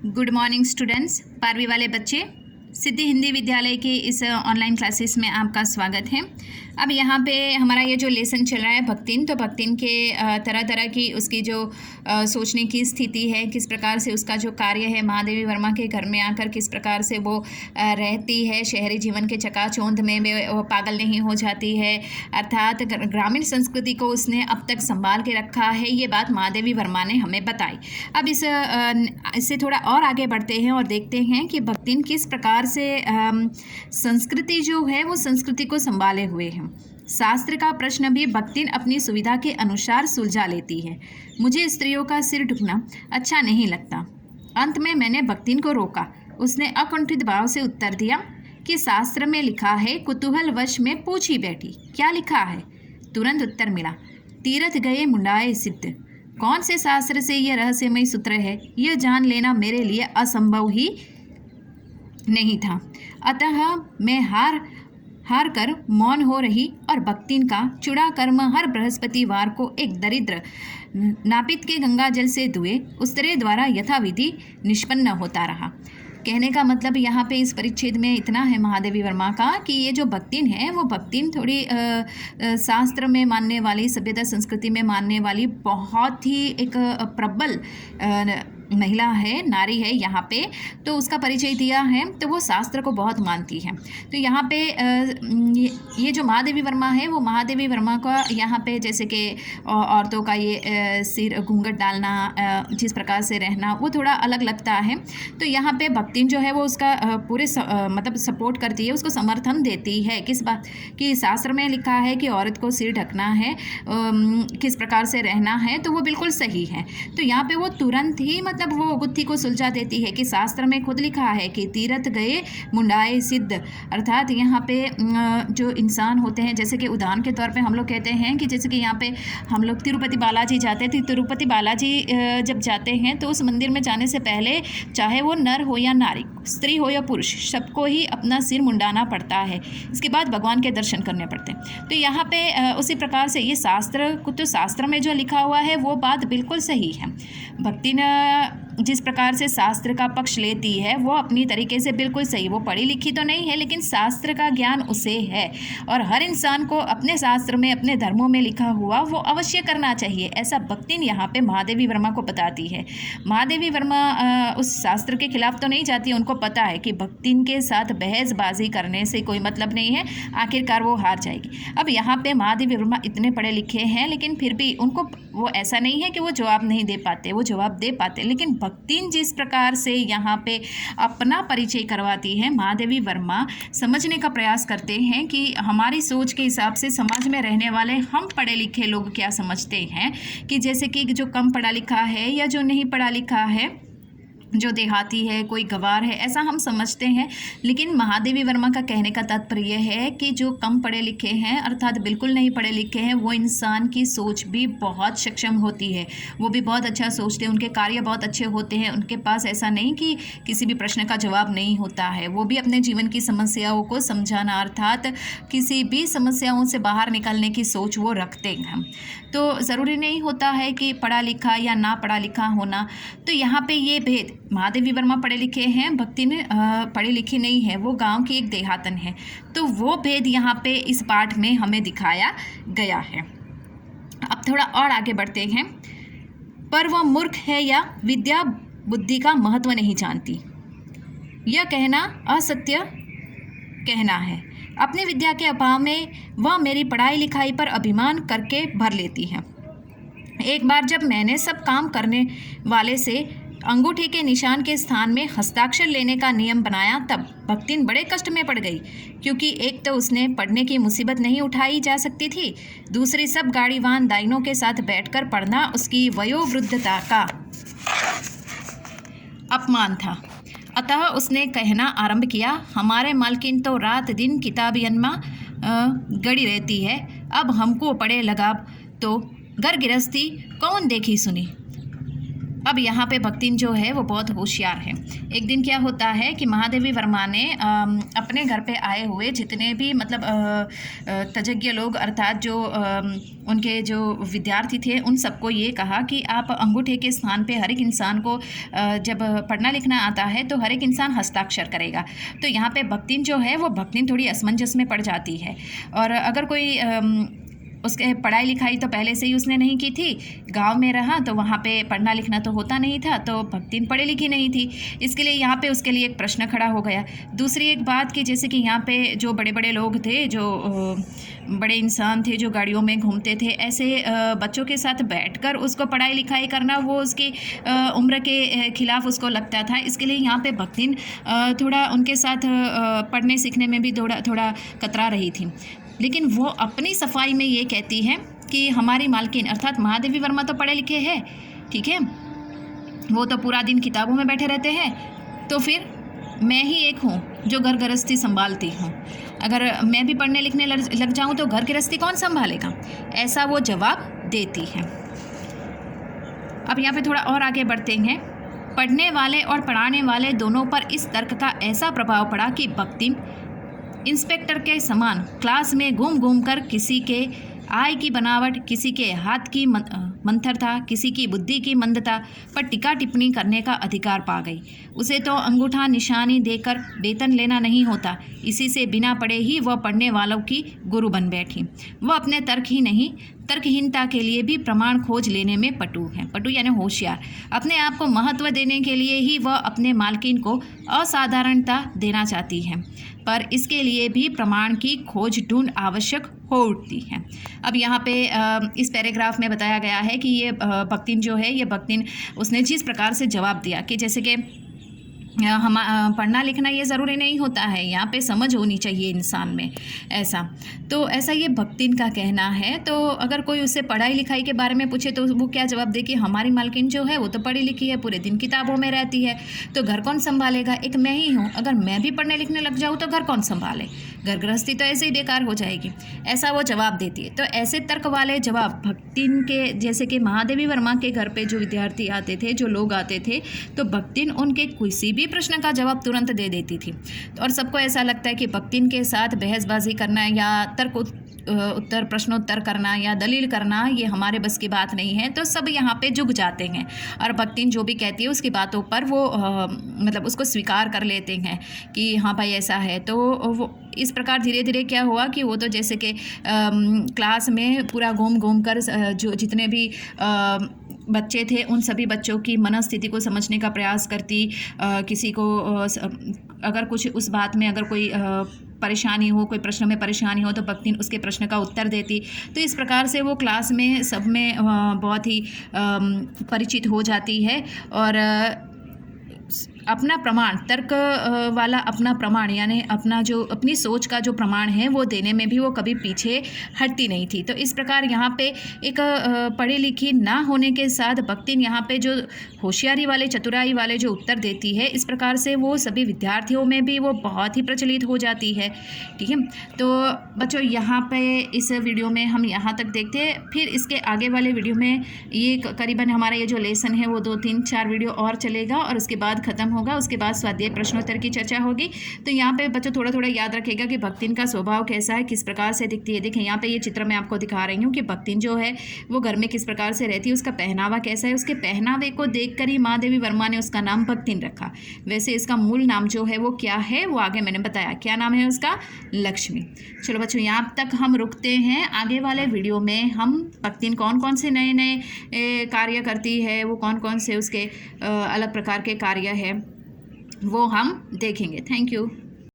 Good morning students. 12वीं वाले बच्चे, सिद्धि हिंदी विद्यालय के इस ऑनलाइन क्लासेस में आपका स्वागत है। अब यहाँ पे हमारा ये जो लेसन चल रहा है भक्तिन, तो भक्तिन के तरह तरह की उसकी जो सोचने की स्थिति है, किस प्रकार से उसका जो कार्य है, महादेवी वर्मा के घर में आकर किस प्रकार से वो रहती है, शहरी जीवन के चकाचौंध में वो पागल नहीं हो जाती है, अर्थात ग्रामीण संस्कृति को उसने अब तक संभाल के रखा है, ये बात महादेवी वर्मा ने हमें बताई। अब इससे थोड़ा और आगे बढ़ते हैं और देखते हैं कि भक्तिन किस प्रकार से संस्कृति जो है वो संस्कृति को संभाले हुए है। शास्त्र का प्रश्न भी भक्तिन अपनी सुविधा के अनुसार सुलझा लेती है। मुझे स्त्रियों का सिर झुकना अच्छा नहीं लगता। अंत में मैंने भक्तिन को रोका। उसने अकुंठित भाव से उत्तर दिया कि शास्त्र में लिखा है। कुतूहल वश में पूछी बैठी, क्या लिखा है? तुरंत उत्तर मिला, तीरथ गए मुंडाए सिद्ध। कौन से शास्त्र से यह रहस्यमय सूत्र है, यह जान लेना मेरे लिए असंभव ही नहीं था। अतः मैं हार कर मौन हो रही और भक्तिन का चूड़ा कर्म हर बृहस्पतिवार को एक दरिद्र नापित के गंगा जल से धुए उस्तरे द्वारा यथाविधि निष्पन्न होता रहा। कहने का मतलब यहाँ पे इस परिच्छेद में इतना है महादेवी वर्मा का कि ये जो भक्तिन है वो भक्तिन थोड़ी शास्त्र में मानने वाली, सभ्यता संस्कृति में मानने वाली बहुत ही एक प्रबल महिला है, नारी है यहाँ पे। तो उसका परिचय दिया है, तो वो शास्त्र को बहुत मानती है। तो यहाँ पे ये जो महादेवी वर्मा है वो महादेवी वर्मा का यहाँ पे जैसे कि औरतों का ये सिर घूंघट डालना, जिस प्रकार से रहना, वो थोड़ा अलग लगता है। तो यहाँ पे भक्तिन जो है वो उसका पूरे मतलब सपोर्ट करती है, उसको समर्थन देती है। किस बात कि शास्त्र में लिखा है कि औरत को सिर ढकना है, किस प्रकार से रहना है, तो वो बिल्कुल सही है। तो यहाँ पे वो तुरंत ही मतलब वो गुत्थी को सुलझा देती है कि शास्त्र में खुद लिखा है कि तीरथ गए मुंडाए सिद्ध, अर्थात यहाँ पे जो इंसान होते हैं, जैसे कि उदाहरण के तौर पे हम लोग कहते हैं कि जैसे कि यहाँ पे हम लोग तिरुपति बालाजी जाते थे। तिरुपति बालाजी जब जाते हैं तो उस मंदिर में जाने से पहले चाहे वो नर हो या नारी, स्त्री हो या पुरुष, सबको ही अपना सिर मुंडाना पड़ता है। इसके बाद भगवान के दर्शन करने पड़ते हैं। तो यहाँ पे उसी प्रकार से ये शास्त्र में जो लिखा हुआ है वो बात बिल्कुल सही है। भक्ति जिस प्रकार से शास्त्र का पक्ष लेती है वो अपनी तरीके से बिल्कुल सही। वो पढ़ी लिखी तो नहीं है, लेकिन शास्त्र का ज्ञान उसे है और हर इंसान को अपने शास्त्र में, अपने धर्मों में लिखा हुआ वो अवश्य करना चाहिए। ऐसा भक्तिन यहाँ पे महादेवी वर्मा को बताती है। महादेवी वर्मा उस शास्त्र के खिलाफ तो नहीं जाती। उनको पता है कि भक्तिन के साथ बहसबाजी करने से कोई मतलब नहीं है, आखिरकार वो हार जाएगी। अब यहाँ पे महादेवी वर्मा इतने पढ़े लिखे हैं, लेकिन फिर भी उनको वो ऐसा नहीं है कि वो जवाब नहीं दे पाते, वो जवाब दे पाते। लेकिन भक्तिन जिस प्रकार से यहाँ पे अपना परिचय करवाती है, महादेवी वर्मा समझने का प्रयास करते हैं कि हमारी सोच के हिसाब से समाज में रहने वाले हम पढ़े लिखे लोग क्या समझते हैं, कि जैसे कि जो कम पढ़ा लिखा है या जो नहीं पढ़ा लिखा है, जो देहाती है, कोई गवार है, ऐसा हम समझते हैं। लेकिन महादेवी वर्मा का कहने का तात्पर्य है कि जो कम पढ़े लिखे हैं, अर्थात बिल्कुल नहीं पढ़े लिखे हैं, वो इंसान की सोच भी बहुत सक्षम होती है। वो भी बहुत अच्छा सोचते हैं, उनके कार्य बहुत अच्छे होते हैं। उनके पास ऐसा नहीं कि किसी भी प्रश्न का जवाब नहीं होता है। वो भी अपने जीवन की समस्याओं को समझाना, अर्थात किसी भी समस्याओं से बाहर निकलने की सोच वो रखते हैं। तो ज़रूरी नहीं होता है कि पढ़ा लिखा या ना पढ़ा लिखा होना। तो यहाँ पे ये भेद, महादेवी वर्मा पढ़े लिखे हैं, भक्तिन पढ़ी लिखी नहीं है, वो गांव की एक देहातन है। तो वो भेद यहाँ पे इस पाठ में हमें दिखाया गया है। अब थोड़ा और आगे बढ़ते हैं। पर वह मूर्ख है या विद्या बुद्धि का महत्व नहीं जानती, यह कहना असत्य कहना है। अपनी विद्या के अभाव में वह मेरी पढ़ाई लिखाई पर अभिमान करके भर लेती है। एक बार जब मैंने सब काम करने वाले से अंगूठे के निशान के स्थान में हस्ताक्षर लेने का नियम बनाया, तब भक्तिन बड़े कष्ट में पड़ गई, क्योंकि एक तो उसने पढ़ने की मुसीबत नहीं उठाई जा सकती थी, दूसरी सब गाड़ीवान दाइनों के साथ बैठकर पढ़ना उसकी वयोवृद्धता का अपमान था। अतः उसने कहना आरंभ किया, हमारे मालकिन तो रात दिन किताबियनमा गड़ी रहती है, अब हमको पड़े लगा तो घर गृहस्थी कौन देखी सुनी। अब यहाँ पे भक्तिन जो है वो बहुत होशियार है। एक दिन क्या होता है कि महादेवी वर्मा ने अपने घर पे आए हुए जितने भी मतलब तज्ञ लोग अर्थात जो उनके जो विद्यार्थी थे उन सबको ये कहा कि आप अंगूठे के स्थान पे हर एक इंसान को जब पढ़ना लिखना आता है तो हर एक इंसान हस्ताक्षर करेगा। तो यहाँ पे भक्तिन जो है वो भक्तिन थोड़ी असमंजस में पड़ जाती है। और अगर कोई उसके पढ़ाई लिखाई तो पहले से ही उसने नहीं की थी, गांव में रहा तो वहाँ पे पढ़ना लिखना तो होता नहीं था, तो भक्तिन पढ़ी लिखी नहीं थी, इसके लिए यहाँ पे उसके लिए एक प्रश्न खड़ा हो गया। दूसरी एक बात कि जैसे कि यहाँ पे जो बड़े बड़े लोग थे, जो बड़े इंसान थे जो गाड़ियों में घूमते थे, ऐसे बच्चों के साथ बैठकर उसको पढ़ाई लिखाई करना वो उसकी उम्र के खिलाफ उसको लगता था। इसके लिए यहाँ पे भक्तिन थोड़ा उनके साथ पढ़ने सीखने में भी थोड़ा कतरा रही थी। लेकिन वो अपनी सफाई में ये कहती है कि हमारी मालकिन अर्थात महादेवी वर्मा तो पढ़े लिखे हैं, ठीक है, वो तो पूरा दिन किताबों में बैठे रहते हैं, तो फिर मैं ही एक हूँ जो घर गृहस्थी संभालती हूँ। अगर मैं भी पढ़ने लिखने लग जाऊँ तो घर गृहस्थी कौन संभालेगा, ऐसा वो जवाब देती है। अब यहाँ पे थोड़ा और आगे बढ़ते हैं। पढ़ने वाले और पढ़ाने वाले दोनों पर इस तर्क का ऐसा प्रभाव पड़ा कि भक्तिन इंस्पेक्टर के समान क्लास में घूम घूम कर किसी के आय की बनावट, किसी के हाथ की मंथरता, किसी की बुद्धि की मंदता पर टिक्का टिप्पणी करने का अधिकार पा गई। उसे तो अंगूठा निशानी देकर वेतन लेना नहीं होता, इसी से बिना पढ़े ही वह पढ़ने वालों की गुरु बन बैठी। वह अपने तर्क ही नहीं तर्कहीनता के लिए भी प्रमाण खोज लेने में पटु है। पटु यानी होशियार। अपने आप को महत्व देने के लिए ही वह अपने मालकिन को असाधारणता देना चाहती है, पर इसके लिए भी प्रमाण की खोज ढूंढ आवश्यक हो उठती है। अब यहाँ पे इस पैराग्राफ में बताया गया है कि ये भक्तिन जो है, ये भक्तिन उसने जिस प्रकार से जवाब दिया कि जैसे कि हम पढ़ना लिखना ये ज़रूरी नहीं होता है, यहाँ पे समझ होनी चाहिए इंसान में, ऐसा ये भक्तिन का कहना है। तो अगर कोई उससे पढ़ाई लिखाई के बारे में पूछे तो वो क्या जवाब दे कि हमारी मालकिन जो है वो तो पढ़ी लिखी है, पूरे दिन किताबों में रहती है, तो घर कौन संभालेगा, एक मैं ही हूँ, अगर मैं भी पढ़ने लिखने लग जाऊँ तो घर कौन संभाले, घर गृहस्थी तो ऐसे ही बेकार हो जाएगी, ऐसा वो जवाब देती है। तो ऐसे तर्क वाले जवाब भक्तिन के, जैसे कि महादेवी वर्मा के घर पे जो विद्यार्थी आते थे, जो लोग आते थे, तो भक्तिन उनके किसी भी प्रश्न का जवाब तुरंत दे देती थी। और सबको ऐसा लगता है कि भक्तिन के साथ बहसबाजी करना या तर्क उत्तर प्रश्नोत्तर करना या दलील करना ये हमारे बस की बात नहीं है, तो सब यहाँ पे झुक जाते हैं और भक्तिन जो भी कहती है उसकी बातों पर वो मतलब उसको स्वीकार कर लेते हैं कि हाँ भाई ऐसा है। तो वो इस प्रकार धीरे धीरे क्या हुआ कि वो तो जैसे कि क्लास में पूरा घूम घूम कर जो जितने भी बच्चे थे उन सभी बच्चों की मनस्थिति को समझने का प्रयास करती, किसी को अगर कुछ उस बात में अगर कोई परेशानी हो, कोई प्रश्न में परेशानी हो तो भक्तिन उसके प्रश्न का उत्तर देती। तो इस प्रकार से वो क्लास में सब में बहुत ही परिचित हो जाती है और अपना प्रमाण, तर्क वाला अपना प्रमाण यानी अपना जो अपनी सोच का जो प्रमाण है वो देने में भी वो कभी पीछे हटती नहीं थी। तो इस प्रकार यहाँ पे एक पढ़ी लिखी ना होने के साथ भक्तिन यहाँ पे जो होशियारी वाले, चतुराई वाले जो उत्तर देती है, इस प्रकार से वो सभी विद्यार्थियों में भी वो बहुत ही प्रचलित हो जाती है। ठीक है, तो बच्चों यहाँ पे इस वीडियो में हम यहाँ तक देखते हैं, फिर इसके आगे वाले वीडियो में ये करीबन हमारा ये जो लेसन है वो 2-3-4 वीडियो और चलेगा और उसके बाद ख़त्म होगा। उसके बाद स्वाध्याय प्रश्नोत्तर की चर्चा होगी। तो यहाँ पे बच्चों थोड़ा थोड़ा याद रखेगा कि भक्तिन का स्वभाव कैसा है, किस प्रकार से दिखती है। देखें यहाँ पे ये चित्र मैं आपको दिखा रही हूँ कि भक्तिन जो है वो घर में किस प्रकार से रहती है, उसका पहनावा कैसा है। उसके पहनावे को देखकर ही महादेवी वर्मा ने उसका नाम भक्तिन रखा। वैसे इसका मूल नाम जो है वो क्या है वो आगे मैंने बताया, क्या नाम है उसका, लक्ष्मी। चलो बच्चों यहाँ तक हम रुकते हैं। आगे वाले वीडियो में हम भक्तिन कौन कौन से नए नए कार्य करती है, वो कौन कौन से उसके अलग प्रकार के कार्य है वो हम देखेंगे। Thank you.